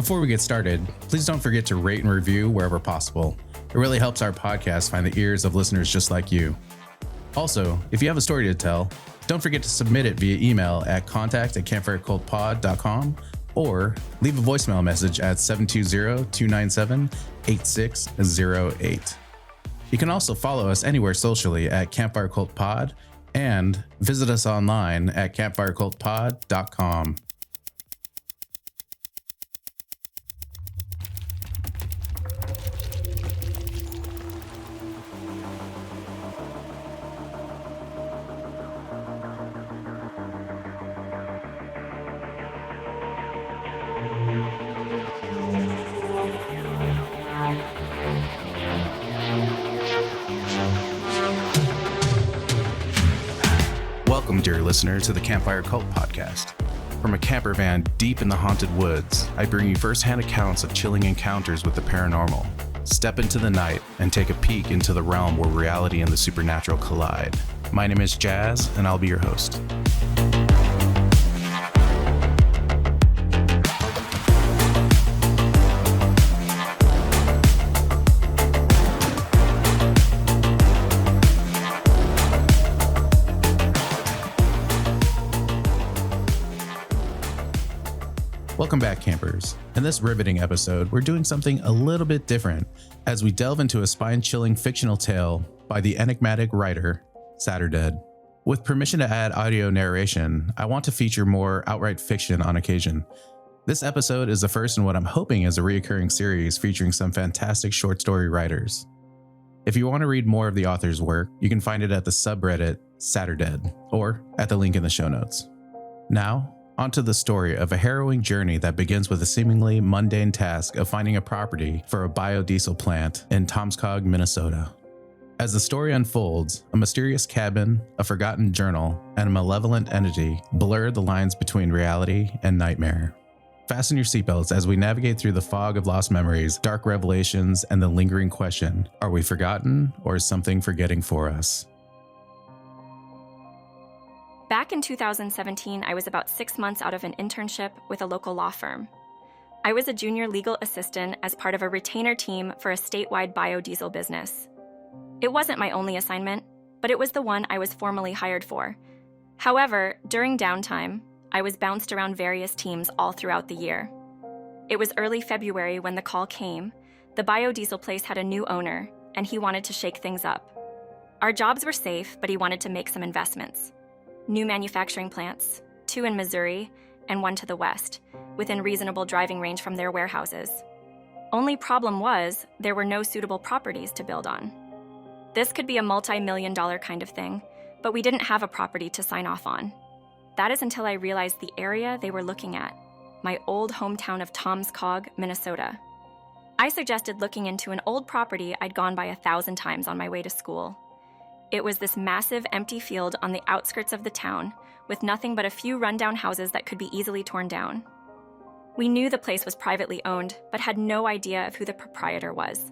Before we get started, please don't forget to rate and review wherever possible. It really helps our podcast find the ears of listeners just like you. Also, if you have a story to tell, don't forget to submit it via email at contact@campfirecultpod.com or leave a voicemail message at 720-297-8608. You can also follow us anywhere socially at campfirecultpod and visit us online at campfirecultpod.com. Welcome, dear listener, to the Campfire Cult Podcast. From a camper van deep in the haunted woods, I bring you first-hand accounts of chilling encounters with the paranormal. Step into the night and take a peek into the realm where reality and the supernatural collide. My name is Jazz, and I'll be your host. Welcome back, campers. In this riveting episode, we're doing something a little bit different as we delve into a spine-chilling fictional tale by the enigmatic writer, Saturdead. With permission to add audio narration, I want to feature more outright fiction on occasion. This episode is the first in what I'm hoping is a recurring series featuring some fantastic short story writers. If you want to read more of the author's work, you can find it at the subreddit Saturdead or at the link in the show notes. Now, onto the story of a harrowing journey that begins with a seemingly mundane task of finding a property for a biodiesel plant in Tomskog, Minnesota. As the story unfolds, a mysterious cabin, a forgotten journal, and a malevolent entity blur the lines between reality and nightmare. Fasten your seatbelts as we navigate through the fog of lost memories, dark revelations, and the lingering question, are we forgotten or is something forgetting for us? Back in 2017, I was about 6 months out of an internship with a local law firm. I was a junior legal assistant as part of a retainer team for a statewide biodiesel business. It wasn't my only assignment, but it was the one I was formally hired for. However, during downtime, I was bounced around various teams all throughout the year. It was early February when the call came. The biodiesel place had a new owner, and he wanted to shake things up. Our jobs were safe, but he wanted to make some investments. New manufacturing plants, 2 in Missouri and 1 to the west, within reasonable driving range from their warehouses. Only problem was, there were no suitable properties to build on. This could be a multi-million-dollar kind of thing, but we didn't have a property to sign off on. That is until I realized the area they were looking at, my old hometown of Tomskog, Minnesota. I suggested looking into an old property I'd gone by 1,000 times on my way to school. It was this massive empty field on the outskirts of the town, with nothing but a few rundown houses that could be easily torn down. We knew the place was privately owned, but had no idea of who the proprietor was.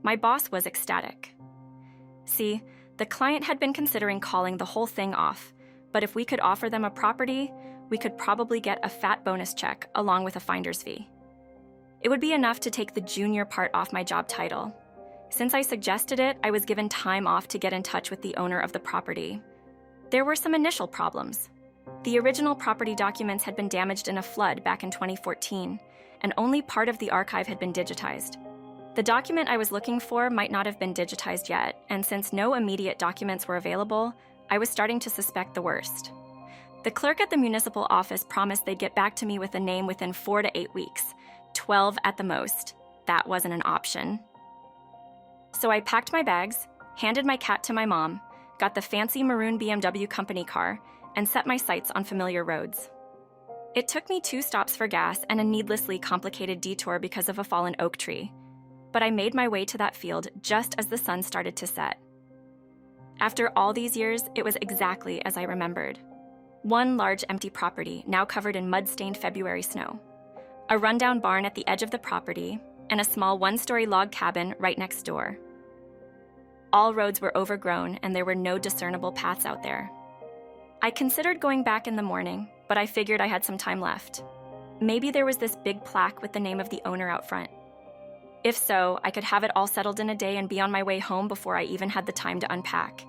My boss was ecstatic. See, the client had been considering calling the whole thing off, but if we could offer them a property, we could probably get a fat bonus check along with a finder's fee. It would be enough to take the junior part off my job title. Since I suggested it, I was given time off to get in touch with the owner of the property. There were some initial problems. The original property documents had been damaged in a flood back in 2014, and only part of the archive had been digitized. The document I was looking for might not have been digitized yet, and since no immediate documents were available, I was starting to suspect the worst. The clerk at the municipal office promised they'd get back to me with a name within 4 to 8 weeks, 12 at the most. That wasn't an option. So I packed my bags, handed my cat to my mom, got the fancy maroon BMW company car, and set my sights on familiar roads. It took me 2 stops for gas and a needlessly complicated detour because of a fallen oak tree, but I made my way to that field just as the sun started to set. After all these years, it was exactly as I remembered. One large empty property, now covered in mud-stained February snow. A rundown barn at the edge of the property, and a small 1-story log cabin right next door. All roads were overgrown and there were no discernible paths out there. I considered going back in the morning, but I figured I had some time left. Maybe there was this big plaque with the name of the owner out front. If so, I could have it all settled in a day and be on my way home before I even had the time to unpack.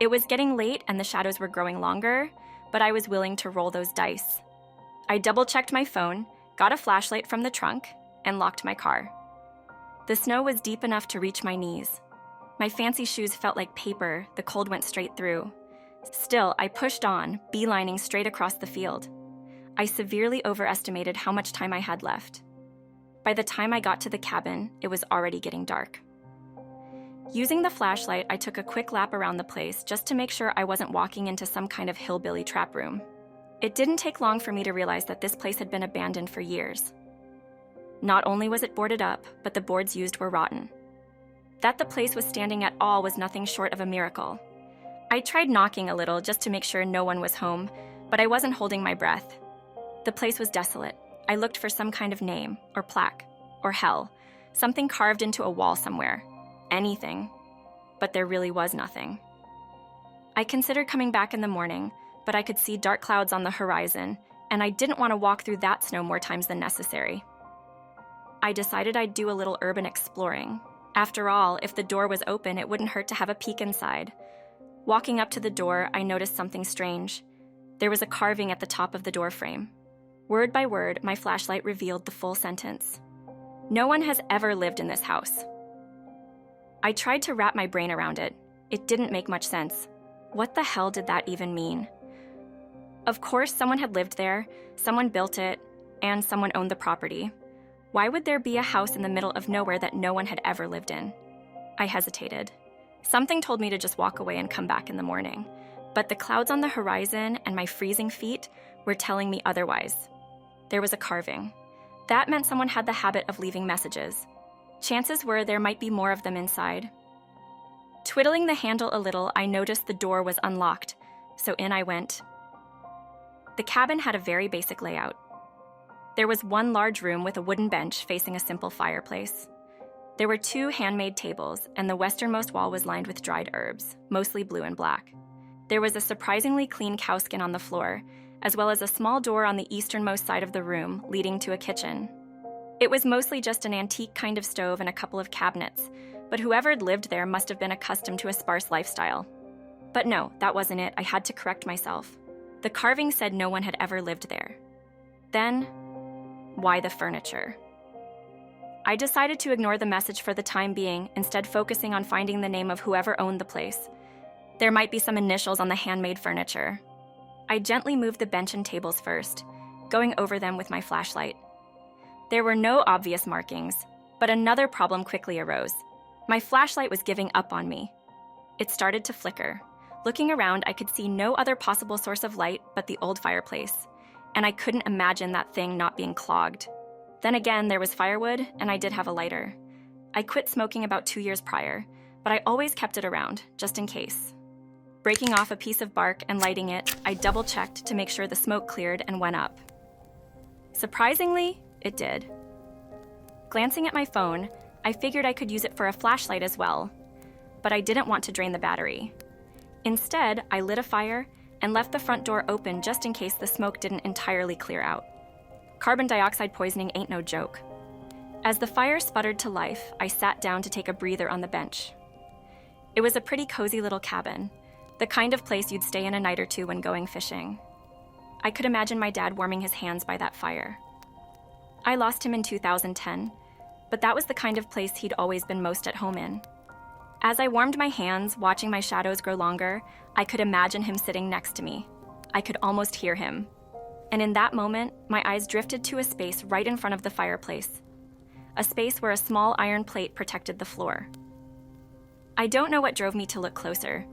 It was getting late and the shadows were growing longer, but I was willing to roll those dice. I double-checked my phone, got a flashlight from the trunk, and locked my car. The snow was deep enough to reach my knees. My fancy shoes felt like paper, the cold went straight through. Still, I pushed on, beelining straight across the field. I severely overestimated how much time I had left. By the time I got to the cabin, it was already getting dark. Using the flashlight, I took a quick lap around the place just to make sure I wasn't walking into some kind of hillbilly trap room. It didn't take long for me to realize that this place had been abandoned for years. Not only was it boarded up, but the boards used were rotten. That the place was standing at all was nothing short of a miracle. I tried knocking a little just to make sure no one was home, but I wasn't holding my breath. The place was desolate. I looked for some kind of name, or plaque, or hell, something carved into a wall somewhere. Anything. But there really was nothing. I considered coming back in the morning, but I could see dark clouds on the horizon, and I didn't want to walk through that snow more times than necessary. I decided I'd do a little urban exploring. After all, if the door was open, it wouldn't hurt to have a peek inside. Walking up to the door, I noticed something strange. There was a carving at the top of the door frame. Word by word, my flashlight revealed the full sentence. No one has ever lived in this house. I tried to wrap my brain around it. It didn't make much sense. What the hell did that even mean? Of course, someone had lived there, someone built it, and someone owned the property. Why would there be a house in the middle of nowhere that no one had ever lived in? I hesitated. Something told me to just walk away and come back in the morning. But the clouds on the horizon and my freezing feet were telling me otherwise. There was a carving. That meant someone had the habit of leaving messages. Chances were there might be more of them inside. Twiddling the handle a little, I noticed the door was unlocked, so in I went. The cabin had a very basic layout. There was one large room with a wooden bench facing a simple fireplace. There were 2 handmade tables, and the westernmost wall was lined with dried herbs, mostly blue and black. There was a surprisingly clean cowskin on the floor, as well as a small door on the easternmost side of the room leading to a kitchen. It was mostly just an antique kind of stove and a couple of cabinets, but whoever had lived there must have been accustomed to a sparse lifestyle. But no, that wasn't it. I had to correct myself. The carving said no one had ever lived there. Then, why the furniture? I decided to ignore the message for the time being, instead focusing on finding the name of whoever owned the place. There might be some initials on the handmade furniture. I gently moved the bench and tables first, going over them with my flashlight. There were no obvious markings, but another problem quickly arose. My flashlight was giving up on me. It started to flicker. Looking around, I could see no other possible source of light but the old fireplace, and I couldn't imagine that thing not being clogged. Then again, there was firewood, and I did have a lighter. I quit smoking about 2 years prior, but I always kept it around, just in case. Breaking off a piece of bark and lighting it, I double-checked to make sure the smoke cleared and went up. Surprisingly, it did. Glancing at my phone, I figured I could use it for a flashlight as well, but I didn't want to drain the battery. Instead, I lit a fire and left the front door open just in case the smoke didn't entirely clear out. Carbon dioxide poisoning ain't no joke. As the fire sputtered to life, I sat down to take a breather on the bench. It was a pretty cozy little cabin, the kind of place you'd stay in a night or two when going fishing. I could imagine my dad warming his hands by that fire. I lost him in 2010, but that was the kind of place he'd always been most at home in. As I warmed my hands, watching my shadows grow longer, I could imagine him sitting next to me. I could almost hear him. And in that moment, my eyes drifted to a space right in front of the fireplace. A space where a small iron plate protected the floor. I don't know what drove me to look closer,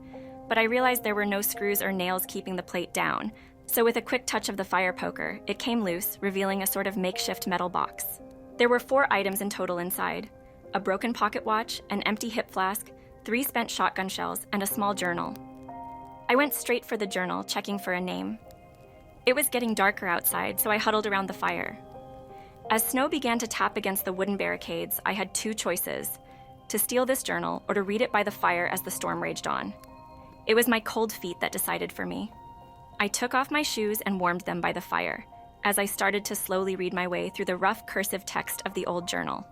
but I realized there were no screws or nails keeping the plate down, so with a quick touch of the fire poker, it came loose, revealing a sort of makeshift metal box. There were 4 items in total inside: a broken pocket watch, an empty hip flask, 3 spent shotgun shells, and a small journal. I went straight for the journal, checking for a name. It was getting darker outside, so I huddled around the fire. As snow began to tap against the wooden barricades, I had 2 choices: to steal this journal or to read it by the fire as the storm raged on. It was my cold feet that decided for me. I took off my shoes and warmed them by the fire. as I started to slowly read my way through the rough cursive text of the old journal.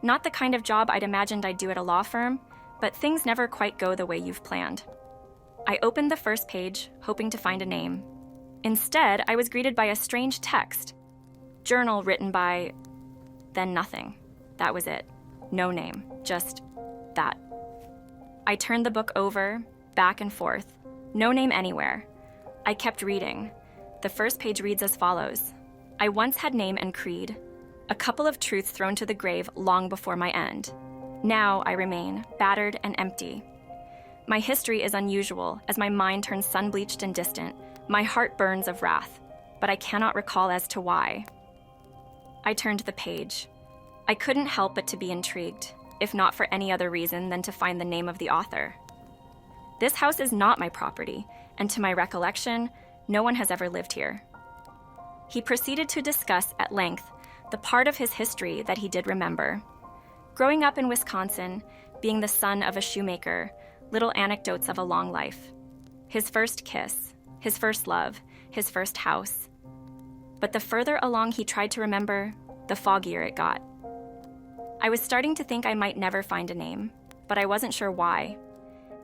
Not the kind of job I'd imagined I'd do at a law firm, but things never quite go the way you've planned. I opened the first page, hoping to find a name. Instead, I was greeted by a strange text. Journal written by... then nothing. That was it. No name. Just that. I turned the book over, back and forth. No name anywhere. I kept reading. The first page reads as follows. I once had name and creed. A couple of truths thrown to the grave long before my end. Now I remain, battered and empty. My history is unusual, as my mind turns sun-bleached and distant. My heart burns of wrath, but I cannot recall as to why. I turned the page. I couldn't help but to be intrigued, if not for any other reason than to find the name of the author. This house is not my property, and to my recollection, no one has ever lived here. He proceeded to discuss at length the part of his history that he did remember. Growing up in Wisconsin, being the son of a shoemaker, little anecdotes of a long life. His first kiss, his first love, his first house. But the further along he tried to remember, the foggier it got. I was starting to think I might never find a name, but I wasn't sure why.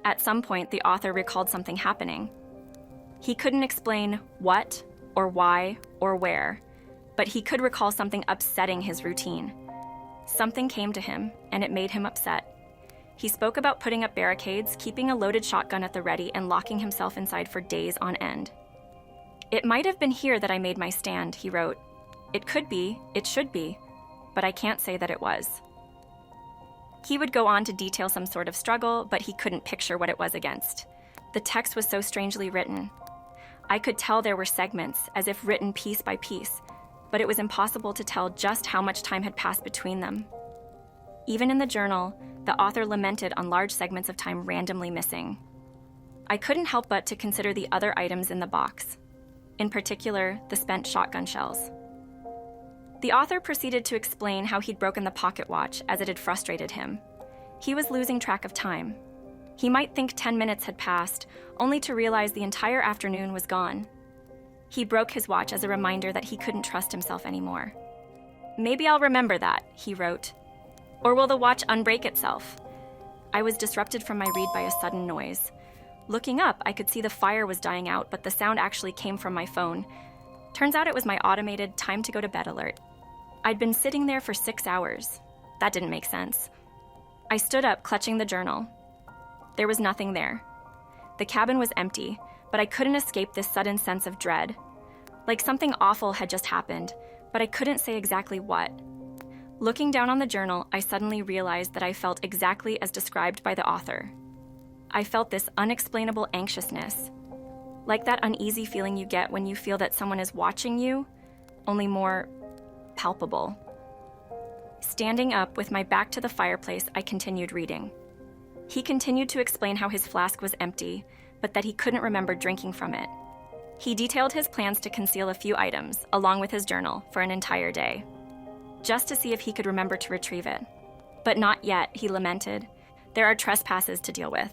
At some point, the author recalled something happening. He couldn't explain what, or why, or where, but he could recall something upsetting his routine. Something came to him, and it made him upset. He spoke about putting up barricades, keeping a loaded shotgun at the ready, and locking himself inside for days on end. It might have been here that I made my stand, he wrote. It could be, it should be, but I can't say that it was. He would go on to detail some sort of struggle, but he couldn't picture what it was against. The text was so strangely written. I could tell there were segments, as if written piece by piece, but it was impossible to tell just how much time had passed between them. Even in the journal, the author lamented on large segments of time randomly missing. I couldn't help but to consider the other items in the box, in particular, the spent shotgun shells. The author proceeded to explain how he'd broken the pocket watch as it had frustrated him. He was losing track of time. He might think 10 minutes had passed, only to realize the entire afternoon was gone. He broke his watch as a reminder that he couldn't trust himself anymore. Maybe I'll remember that, he wrote. Or will the watch unbreak itself? I was disrupted from my read by a sudden noise. Looking up, I could see the fire was dying out, but the sound actually came from my phone. Turns out it was my automated time to go to bed alert. I'd been sitting there for 6 hours. That didn't make sense. I stood up, clutching the journal. There was nothing there. The cabin was empty, but I couldn't escape this sudden sense of dread. Like something awful had just happened, but I couldn't say exactly what. Looking down on the journal, I suddenly realized that I felt exactly as described by the author. I felt this unexplainable anxiousness, like that uneasy feeling you get when you feel that someone is watching you, only more palpable. Standing up with my back to the fireplace, I continued reading. He continued to explain how his flask was empty, but that he couldn't remember drinking from it. He detailed his plans to conceal a few items, along with his journal, for an entire day, just to see if he could remember to retrieve it. But not yet, he lamented. There are trespasses to deal with.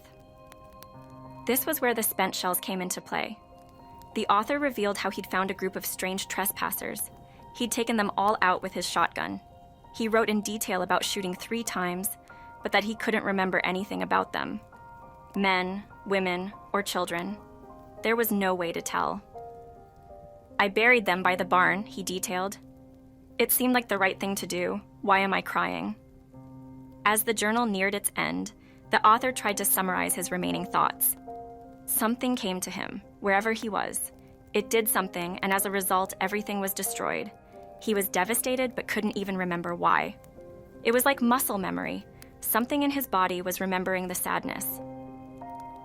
This was where the spent shells came into play. The author revealed how he'd found a group of strange trespassers. He'd taken them all out with his shotgun. He wrote in detail about shooting 3 times, but that he couldn't remember anything about them. Men, women, or children. There was no way to tell. I buried them by the barn, he detailed. It seemed like the right thing to do. Why am I crying? As the journal neared its end, the author tried to summarize his remaining thoughts. Something came to him, wherever he was. It did something, and as a result, everything was destroyed. He was devastated, but couldn't even remember why. It was like muscle memory. Something in his body was remembering the sadness.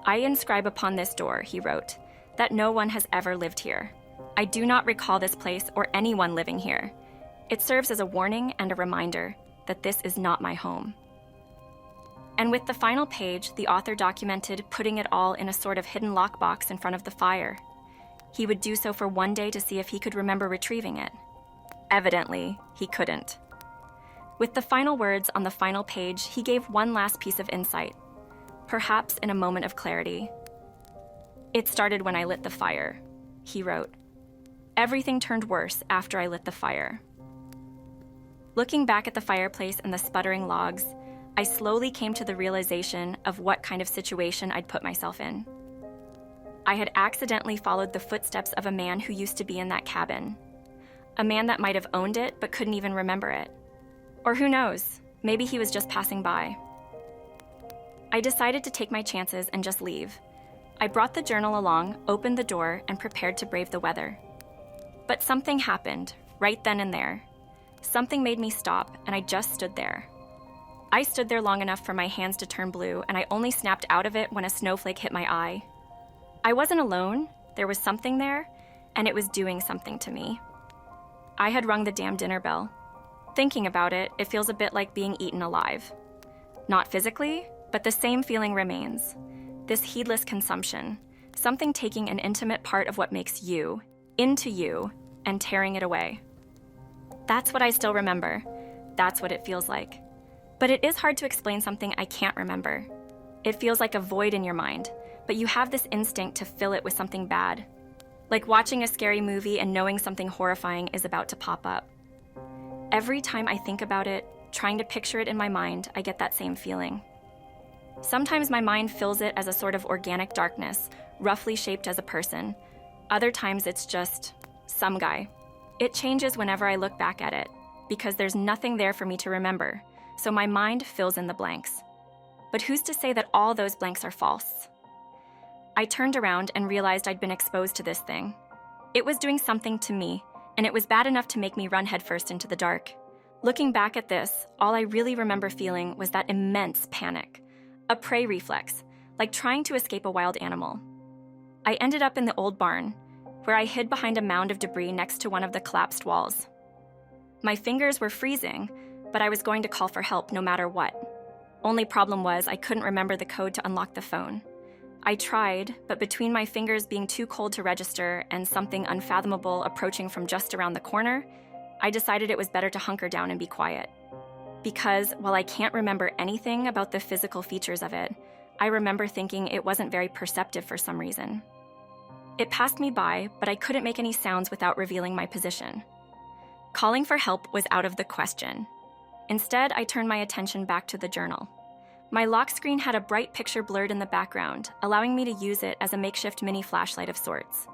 I inscribe upon this door, he wrote, that no one has ever lived here. I do not recall this place or anyone living here. It serves as a warning and a reminder that this is not my home. And with the final page, the author documented putting it all in a sort of hidden lockbox in front of the fire. He would do so for 1 day to see if he could remember retrieving it. Evidently, he couldn't. With the final words on the final page, he gave one last piece of insight, perhaps in a moment of clarity. It started when I lit the fire, he wrote. Everything turned worse after I lit the fire. Looking back at the fireplace and the sputtering logs, I slowly came to the realization of what kind of situation I'd put myself in. I had accidentally followed the footsteps of a man who used to be in that cabin. A man that might have owned it but couldn't even remember it. Or who knows, maybe he was just passing by. I decided to take my chances and just leave. I brought the journal along, opened the door, and prepared to brave the weather. But something happened, right then and there. Something made me stop, and I just stood there. I stood there long enough for my hands to turn blue, and I only snapped out of it when a snowflake hit my eye. I wasn't alone. There was something there, and it was doing something to me. I had rung the damn dinner bell. Thinking about it, it feels a bit like being eaten alive. Not physically, but the same feeling remains. This heedless consumption, something taking an intimate part of what makes you, into you, and tearing it away. That's what I still remember. That's what it feels like. But it is hard to explain something I can't remember. It feels like a void in your mind, but you have this instinct to fill it with something bad. Like watching a scary movie and knowing something horrifying is about to pop up. Every time I think about it, trying to picture it in my mind, I get that same feeling. Sometimes my mind fills it as a sort of organic darkness, roughly shaped as a person. Other times it's just some guy. It changes whenever I look back at it, because there's nothing there for me to remember, so my mind fills in the blanks. But who's to say that all those blanks are false? I turned around and realized I'd been exposed to this thing. It was doing something to me, and it was bad enough to make me run headfirst into the dark. Looking back at this, all I really remember feeling was that immense panic. A prey reflex, like trying to escape a wild animal. I ended up in the old barn, where I hid behind a mound of debris next to one of the collapsed walls. My fingers were freezing, but I was going to call for help no matter what. Only problem was I couldn't remember the code to unlock the phone. I tried, but between my fingers being too cold to register and something unfathomable approaching from just around the corner, I decided it was better to hunker down and be quiet. Because while I can't remember anything about the physical features of it, I remember thinking it wasn't very perceptive for some reason. It passed me by, but I couldn't make any sounds without revealing my position. Calling for help was out of the question. Instead, I turned my attention back to the journal. My lock screen had a bright picture blurred in the background, allowing me to use it as a makeshift mini flashlight of sorts.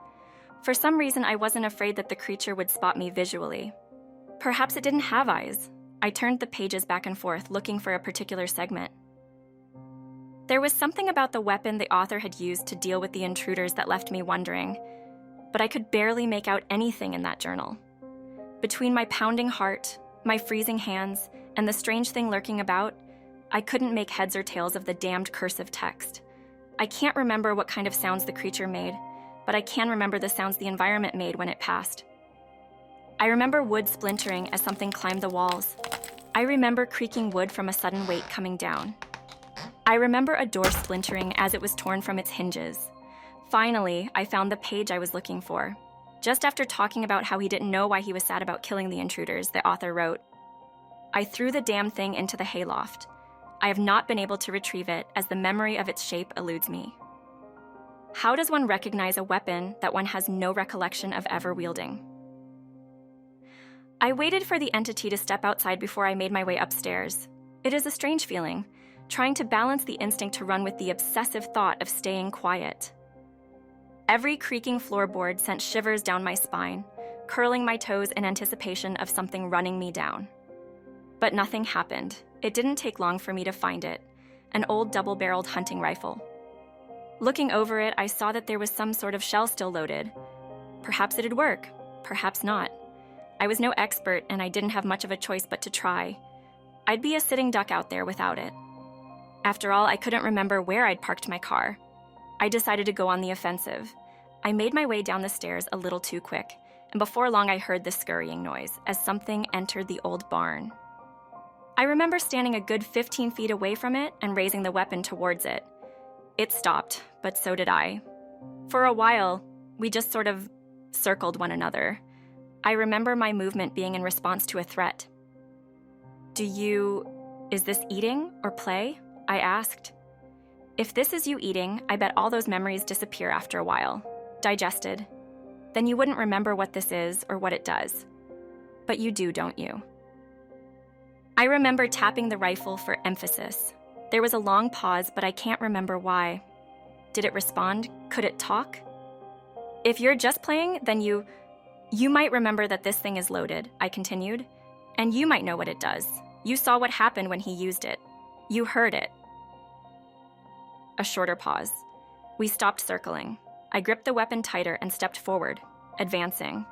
For some reason, I wasn't afraid that the creature would spot me visually. Perhaps it didn't have eyes. I turned the pages back and forth, looking for a particular segment. There was something about the weapon the author had used to deal with the intruders that left me wondering, but I could barely make out anything in that journal. Between my pounding heart, my freezing hands, and the strange thing lurking about, I couldn't make heads or tails of the damned cursive text. I can't remember what kind of sounds the creature made, but I can remember the sounds the environment made when it passed. I remember wood splintering as something climbed the walls. I remember creaking wood from a sudden weight coming down. I remember a door splintering as it was torn from its hinges. Finally, I found the page I was looking for. Just after talking about how he didn't know why he was sad about killing the intruders, the author wrote, "I threw the damn thing into the hayloft. I have not been able to retrieve it as the memory of its shape eludes me." How does one recognize a weapon that one has no recollection of ever wielding? I waited for the entity to step outside before I made my way upstairs. It is a strange feeling, trying to balance the instinct to run with the obsessive thought of staying quiet. Every creaking floorboard sent shivers down my spine, curling my toes in anticipation of something running me down. But nothing happened. It didn't take long for me to find it, an old double-barreled hunting rifle. Looking over it, I saw that there was some sort of shell still loaded. Perhaps it'd work, perhaps not. I was no expert, and I didn't have much of a choice but to try. I'd be a sitting duck out there without it. After all, I couldn't remember where I'd parked my car. I decided to go on the offensive. I made my way down the stairs a little too quick, and before long I heard the scurrying noise as something entered the old barn. I remember standing a good 15 feet away from it and raising the weapon towards it. It stopped, but so did I. For a while, we just sort of circled one another. I remember my movement being in response to a threat. Is this eating or play? I asked. If this is you eating, I bet all those memories disappear after a while. Digested. then you wouldn't remember what this is or what it does. But you do, don't you? I remember tapping the rifle for emphasis. There was a long pause, but I can't remember why. Did it respond? Could it talk? If you're just playing, then you might remember that this thing is loaded, I continued. And you might know what it does. You saw what happened when he used it. You heard it. A shorter pause. We stopped circling. I gripped the weapon tighter and stepped forward, advancing.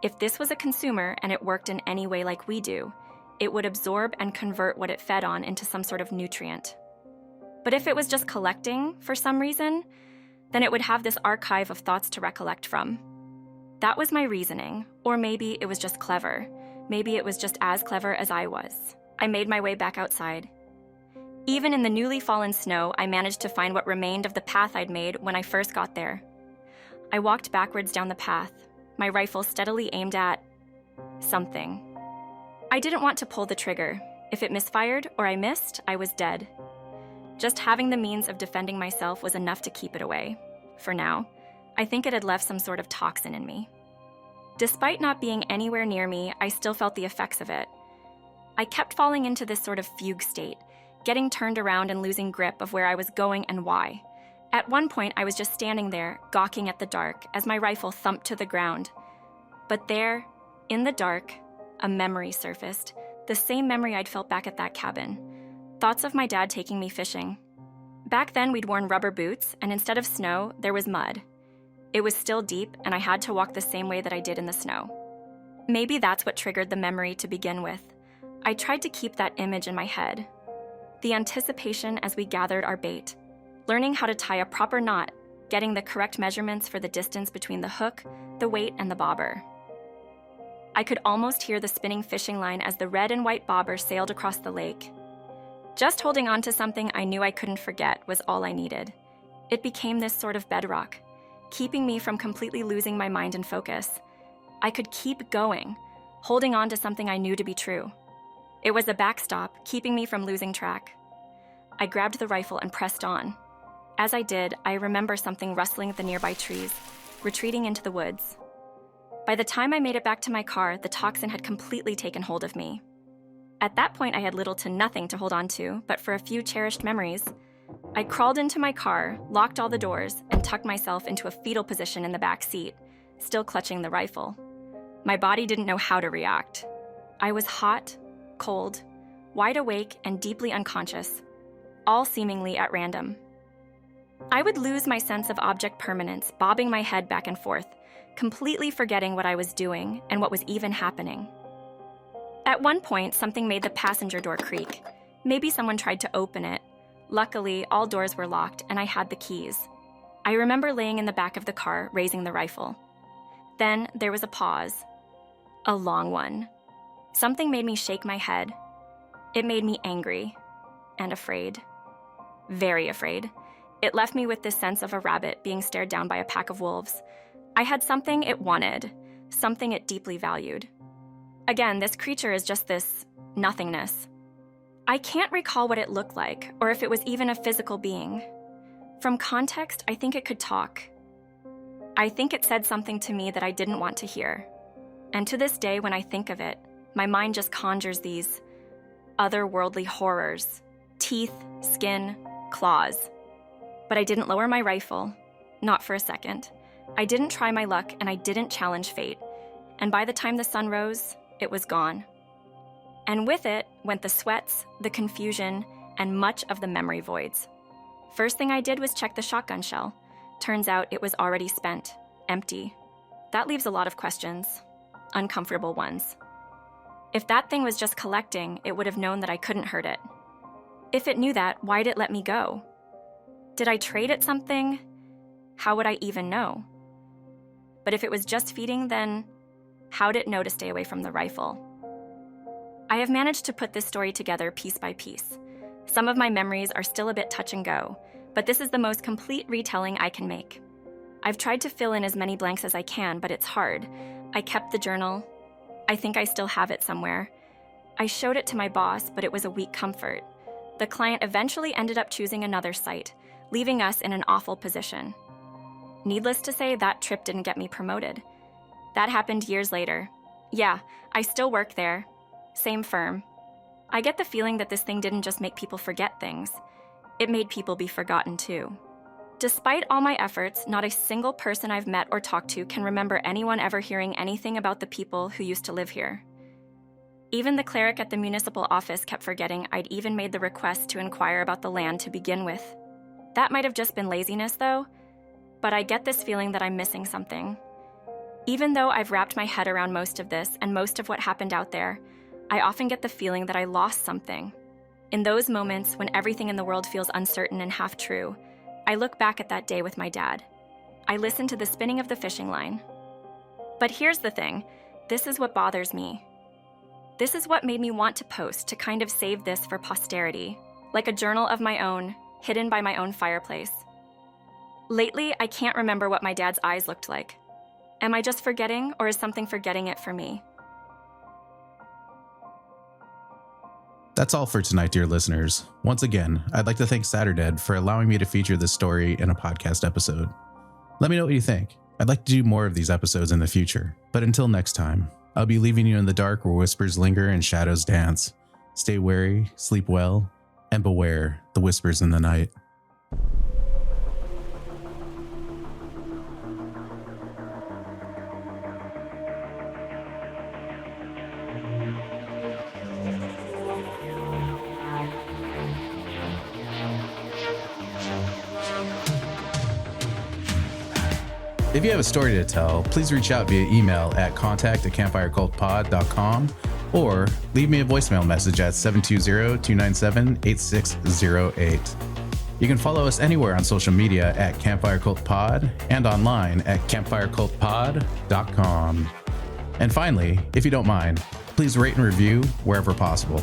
If this was a consumer and it worked in any way like we do, it would absorb and convert what it fed on into some sort of nutrient. But if it was just collecting for some reason, then it would have this archive of thoughts to recollect from. That was my reasoning, or maybe it was just clever. Maybe it was just as clever as I was. I made my way back outside. Even in the newly fallen snow, I managed to find what remained of the path I'd made when I first got there. I walked backwards down the path, my rifle steadily aimed at something. I didn't want to pull the trigger. If it misfired or I missed, I was dead. Just having the means of defending myself was enough to keep it away. For now, I think it had left some sort of toxin in me. Despite not being anywhere near me, I still felt the effects of it. I kept falling into this sort of fugue state, getting turned around and losing grip of where I was going and why. At one point, I was just standing there, gawking at the dark, as my rifle thumped to the ground. But there, in the dark, a memory surfaced, the same memory I'd felt back at that cabin. Thoughts of my dad taking me fishing. Back then, we'd worn rubber boots, and instead of snow, there was mud. It was still deep, and I had to walk the same way that I did in the snow. Maybe that's what triggered the memory to begin with. I tried to keep that image in my head. The anticipation as we gathered our bait, learning how to tie a proper knot, getting the correct measurements for the distance between the hook, the weight, and the bobber. I could almost hear the spinning fishing line as the red and white bobber sailed across the lake. Just holding on to something I knew I couldn't forget was all I needed. It became this sort of bedrock, keeping me from completely losing my mind and focus. I could keep going, holding on to something I knew to be true. It was a backstop, keeping me from losing track. I grabbed the rifle and pressed on. As I did, I remember something rustling at the nearby trees, retreating into the woods. By the time I made it back to my car, the toxin had completely taken hold of me. At that point, I had little to nothing to hold on to, but for a few cherished memories. I crawled into my car, locked all the doors, and tucked myself into a fetal position in the back seat, still clutching the rifle. My body didn't know how to react. I was hot, cold, wide awake, and deeply unconscious, all seemingly at random. I would lose my sense of object permanence, bobbing my head back and forth, completely forgetting what I was doing and what was even happening. At one point, something made the passenger door creak. Maybe someone tried to open it. Luckily, all doors were locked and I had the keys. I remember laying in the back of the car, raising the rifle. Then there was a pause. A long one. Something made me shake my head. It made me angry and afraid. Very afraid. It left me with this sense of a rabbit being stared down by a pack of wolves. I had something it wanted, something it deeply valued. Again, this creature is just this nothingness. I can't recall what it looked like, or if it was even a physical being. From context, I think it could talk. I think it said something to me that I didn't want to hear. And to this day, when I think of it, my mind just conjures these otherworldly horrors. Teeth, skin, claws. But I didn't lower my rifle, not for a second. I didn't try my luck, and I didn't challenge fate. And by the time the sun rose, it was gone. And with it went the sweats, the confusion, and much of the memory voids. First thing I did was check the shotgun shell. Turns out it was already spent, empty. That leaves a lot of questions, uncomfortable ones. If that thing was just collecting, it would have known that I couldn't hurt it. If it knew that, why'd it let me go? Did I trade it something? How would I even know? But if it was just feeding, then how'd it know to stay away from the rifle? I have managed to put this story together piece by piece. Some of my memories are still a bit touch and go, but this is the most complete retelling I can make. I've tried to fill in as many blanks as I can, but it's hard. I kept the journal. I think I still have it somewhere. I showed it to my boss, but it was a weak comfort. The client eventually ended up choosing another site, leaving us in an awful position. Needless to say, that trip didn't get me promoted. That happened years later. Yeah, I still work there. Same firm. I get the feeling that this thing didn't just make people forget things. It made people be forgotten too. Despite all my efforts, not a single person I've met or talked to can remember anyone ever hearing anything about the people who used to live here. Even the cleric at the municipal office kept forgetting I'd even made the request to inquire about the land to begin with. That might have just been laziness, though, but I get this feeling that I'm missing something. Even though I've wrapped my head around most of this and most of what happened out there, I often get the feeling that I lost something. In those moments when everything in the world feels uncertain and half true, I look back at that day with my dad. I listen to the spinning of the fishing line. But here's the thing, this is what bothers me. This is what made me want to post to kind of save this for posterity, like a journal of my own, hidden by my own fireplace. Lately, I can't remember what my dad's eyes looked like. Am I just forgetting, or is something forgetting it for me? That's all for tonight, dear listeners. Once again, I'd like to thank Saturdead for allowing me to feature this story in a podcast episode. Let me know what you think. I'd like to do more of these episodes in the future. But until next time, I'll be leaving you in the dark where whispers linger and shadows dance. Stay wary, sleep well, and beware the whispers in the night. If you have a story to tell, please reach out via email at contact@campfirecultpod.com or leave me a voicemail message at 720-297-8608. You can follow us anywhere on social media at campfirecultpod and online at campfirecultpod.com. And finally, if you don't mind, please rate and review wherever possible.